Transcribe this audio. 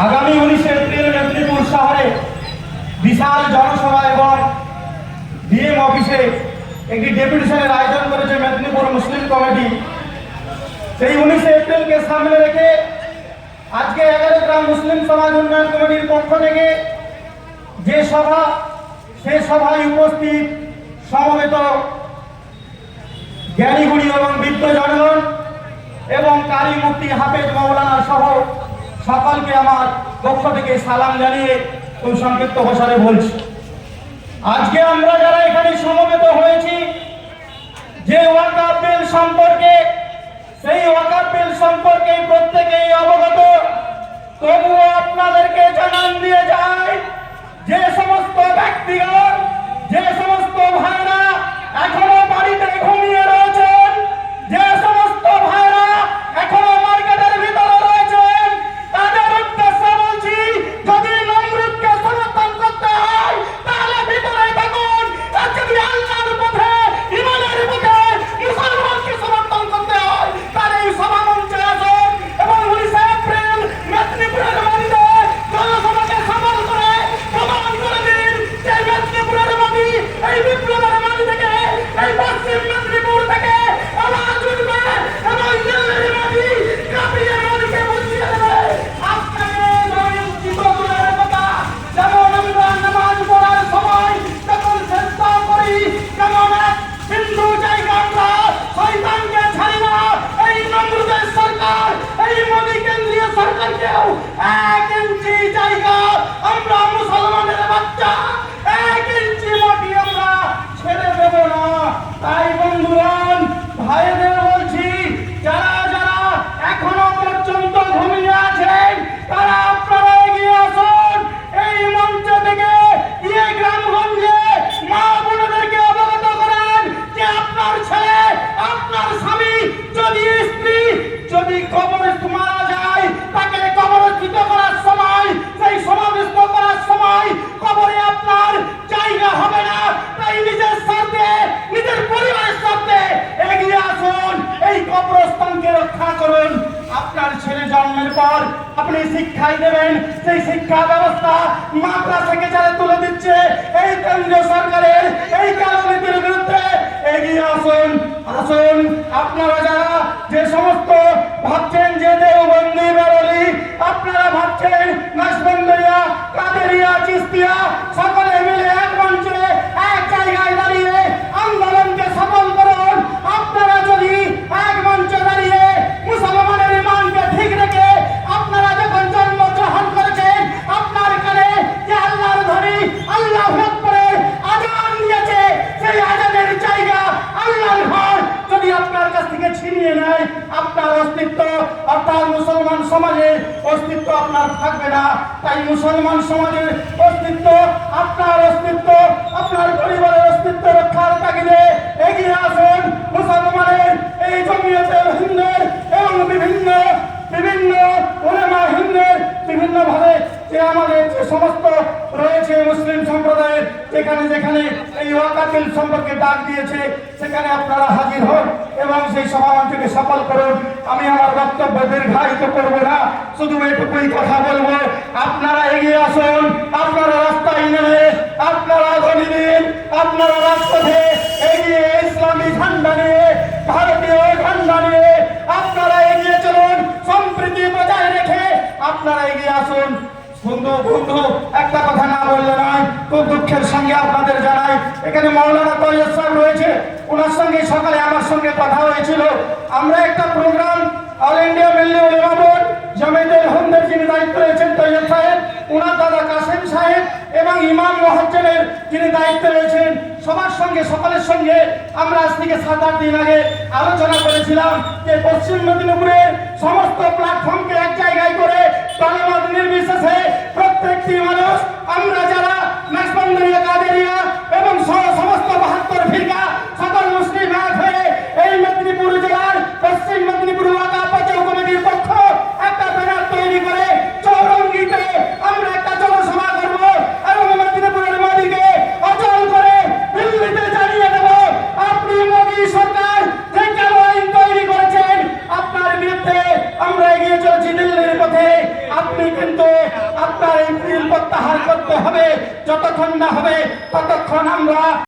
আগামী 19 এপ্রিল মেদিনীপুর শহরে বিশাল জনসভা এবং ডিএম অফিসে একটি ডেপুটেশনের আয়োজন করেছে মেদিনীপুর মুসলিম কমিটি। সেই 19 এপ্রিলকে সামনে রেখে আজকে 11 গ্রাম মুসলিম সমাজ উন্নয়ন কমিটির পক্ষ থেকে যে সভা, সে সভায় উপস্থিত সমবেত জ্ঞানীগুণী এবং বৃদ্ধ জনগণ এবং কারি মুফতি হাফেজ মাওলানা সহ সকলকে আমার পক্ষ থেকে সালাম জানিয়ে খুব সংক্ষিপ্ত ভাষায় বলছি। আজকে আমরা যারা এখানে সমবেত হয়েছি, যে ওয়াকফ বিল সম্পর্কে, সেই ওয়াকফ বিল সম্পর্কে প্রত্যেকেই অবগত, তবুও আপনাদেরকে জানান দিয়ে যায় যে সমস্ত ব্যক্তিগণ, যে সমস্ত ভাইরা এখনো বাড়িতে ঘুমিয়ে রয়েছেন, যে সমস্ত ভাইরা এখনো মার্কেটের ভিতরে রয়েছেন, তাদের উদ্দেশ্যে বলছি, যদি নমরুদকে সমর্থন করতে হয় তাহলে ভিতরে থাকুন, আর যদি আল্লাহর পথে, ইমানের পথে মুসলমানকে সমর্থন করতে হয় তাহলে এই সভা মঞ্চে আসুন এবং 19 এপ্রিল মেদিনীপুরের মাটিতে জনসভাকে সফল করে প্রমাণ করে দিন যে মেদিনীপুরের মাটি, এই বিপ্লবের মাটি থেকে, এই পশ্চিম মেদিনীপুর থেকে আওয়াজ উঠবে এবং দিল্লির মাটি কাঁপিয়ে মাটিকে বুঝিয়ে দেবে। আপনাকে নিশ্চিত দূরের কথা, যেমন আমরা নামাজ পড়ার সময় যখন চেষ্টা করি, যেমন এক হিন্দু জায়গা আমরা শয়তানকে ছাড়ি না, এই নমরুদের সরকার, এই মোদী কেন্দ্রীয় সরকারকেও 1 ইঞ্চি জায়গা আমরা মুসলমানের বাচ্চা 1 ইঞ্চি মাটি আমরা ছেড়ে দেব না। তাই বন্ধুগণ, ভাইদের বলছি, যারা যারা এখনো পর্যন্ত ঘুমিয়ে আছেন তারা আপনারা এগিয়ে আসুন, এই মঞ্চ থেকে গিয়ে গ্রামগঞ্জে মা বোনদেরকে অবগত করেন যে আপনার ছেলে, আপনার স্বামী, যদি স্ত্রী যদি কবরস্থ মারা যায়, তাকে কবরস্থিত করার সময়, সেই সমাবেশ করার সময় কবরে আপনার জায়গা হবে না। তাই নিজের স্বার্থে, নিজের পরিবারের স্বার্থে এগিয়ে আসুন, এই কবরস্থানকে রক্ষা করুন। আপনার ছেলে জন্মের পর আপনি শিক্ষাই দেবেন, সেই শিক্ষা ব্যবস্থা মাদ্রাসাকে যারা তুলে দিচ্ছে এই কেন্দ্রীয় সরকারের এই কারণীতির বিরুদ্ধে এগিয়ে আসুন। আসুন, আপনারা যারা যে সমস্ত ভাবছেন যে দেওবন্দি বেরোলি, আপনারা ভাবছেন নাশবন্দিয়া, কাদেরিয়া, চিস্তিয়া, সকলে মিলে এক মঞ্চে এক জায়গায় দাঁড়িয়ে আন্দোলনকে সফল করুন। আপনারা যদি এক মঞ্চে দাঁড়িয়ে মুসলমানের ইমানকে ঠিক রেখে আপনারা যখন জন্মগ্রহণ করেছেন, আপনার কানে যে আল্লাহর ধ্বনি, আল্লাহু আকবারের আযান দিয়েছে, সেই আযানের জায়গা, আল্লাহর ঘর যদি আপনার কাছ থেকে ছিনিয়ে নেয়, আপনার অস্তিত্ব অর্থাৎ মুসলমান সমাজের অস্তিত্ব আপনার থাকবে না। তাই মুসলমান সমাজের অস্তিত্ব, আপনার অস্তিত্ব, আপনার পরিবারের অস্তিত্ব রক্ষার তাগিদে এগিয়ে আসুন। মুসলমানের এই জমিয়তে হিন্দের এবং বিভিন্ন উলেমা হিন্দের বিভিন্ন ভাবে যে আমাদের যে সমস্ত রয়েছে মুসলিম সম্প্রদায়ের, যেখানে যেখানে এই ওয়াকফ বিল সম্পর্কে ডাক দিয়েছে, সেখানে আপনারা হাজির হন এবং সেই সমাবেশকে সফল করুন। আমি আমার বক্তব্য দীর্ঘায়িত করব না, শুধু এটুকুই কথা বলবো, আপনারা এগিয়ে আসুন, আপনারা রাস্তায় নেমে, আপনারা ধ্বনি দিন, আপনারা রাজপথে এগিয়ে ইসলামী ঝান্ডা নিয়ে, ভারতীয় ঝান্ডা নিয়ে আপনারা এগিয়ে চলুন, সম্প্রীতি বজায় রেখে আপনারা এগিয়ে আসুন। বন্ধু, একটা কথা না বললে নয়, খুব দুঃখের সঙ্গে আপনাদের জানাই, এখানে মাওলানা তৈয়ব সাহেব রয়েছে, ওনার সঙ্গে সকালে আমার সঙ্গে কথা হয়েছিল। আমরা একটা প্রোগ্রাম অল ইন্ডিয়া মিল্লি উলামা বোর্ড জামায়াতুল হিন্দের যিনি দায়িত্ব রয়েছেন তৈয়ব সাহেব, ওনার দাদা কাসেম সাহেব এবং ইমাম মুহাজ্জিনের যিনি দায়িত্ব রয়েছেন, সবার সঙ্গে, সকলের সঙ্গে আমরা আজ থেকে 7-8 দিন আগে আলোচনা করেছিলাম যে পশ্চিম মেদিনীপুরের সমস্ত প্ল্যাটফর্মকে এক জায়গায় করে দলমত নির্বিশেষে প্রত্যেকটি মানুষ, আমরা যারা নাশবন্দিয়া, কাদেরিয়া এবং সমস্ত 72 ফিরকা সকল মুসলিম এক হয়ে এই মেদিনীপুর জেলার পশ্চিম মেদিনীপুর ওয়াকফ বাঁচাও কমিটির পক্ষ একটা ব্যানার তৈরি করে চৌরঙ্গিতে আমরা একটা জনসভা করব এবং মেদিনীপুরের মোদীকে অচল করে দিল্লিতে জানিয়ে দেব, আপনি মোদী সরকার যে কেন আইন তৈরি করেছেন, আপনার আপনি কিন্তু আপনার এই বিল প্রত্যাহার করতে হবে। যতক্ষণ না হবে ততক্ষণ আমরা